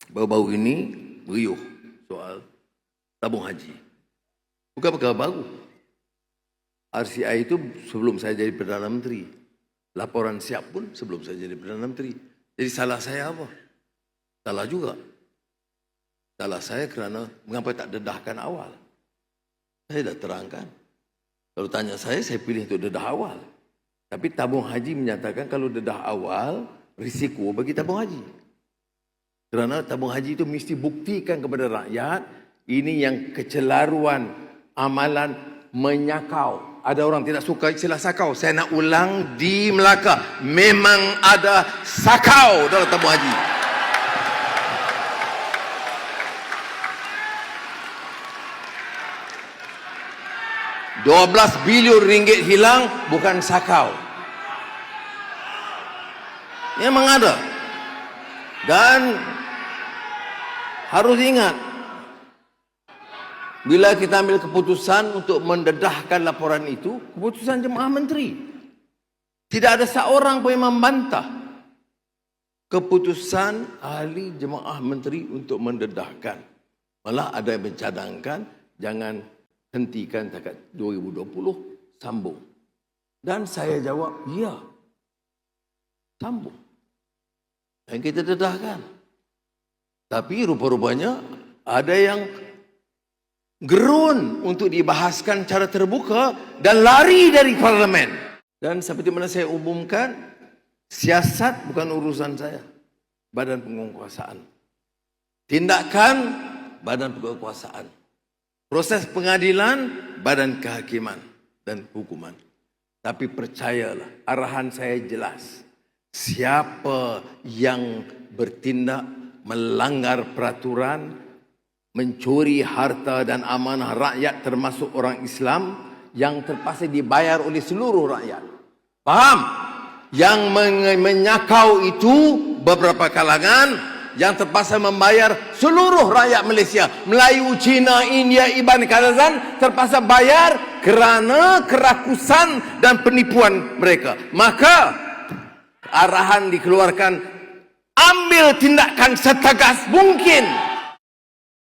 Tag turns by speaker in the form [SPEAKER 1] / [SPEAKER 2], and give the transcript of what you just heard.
[SPEAKER 1] Baru-baru ini meriuh soal tabung haji. Bukan perkara baru. RCI itu sebelum saya jadi Perdana Menteri. Laporan siap pun sebelum saya jadi Perdana Menteri. Jadi salah saya apa? Salah juga. Salah saya kerana mengapa tak dedahkan awal. Saya dah terangkan. Kalau tanya saya pilih untuk dedah awal. Tapi tabung haji menyatakan kalau dedah awal, risiko bagi tabung haji. Kerana tabung haji itu mesti buktikan kepada rakyat, ini yang kecelaruan, amalan menyakau. Ada orang tidak suka istilah sakau. Saya nak ulang di Melaka. Memang ada sakau dalam tabung haji. RM12 bilion hilang bukan sakau. Memang ada. Dan harus ingat, bila kita ambil keputusan untuk mendedahkan laporan itu, keputusan Jemaah Menteri. Tidak ada seorang pun yang membantah keputusan ahli Jemaah Menteri untuk mendedahkan. Malah ada yang mencadangkan, jangan hentikan takat 2020, sambung. Dan saya jawab, ya, sambung. Dan kita dedahkan. Tapi rupa-rupanya ada yang gerun untuk dibahaskan cara terbuka dan lari dari parlimen. Dan seperti mana saya umumkan, siasat bukan urusan saya. Badan Penguasaan. Tindakan Badan Penguasaan. Proses pengadilan, Badan Kehakiman dan Hukuman. Tapi percayalah, arahan saya jelas. Siapa yang bertindak melanggar peraturan, mencuri harta dan amanah rakyat termasuk orang Islam yang terpaksa dibayar oleh seluruh rakyat. Faham? Yang menyakau itu beberapa kalangan, yang terpaksa membayar seluruh rakyat Malaysia. Melayu, Cina, India, Iban, Kazakhistan terpaksa bayar kerana kerakusan dan penipuan mereka. Maka arahan dikeluarkan, ambil tindakan setegas mungkin.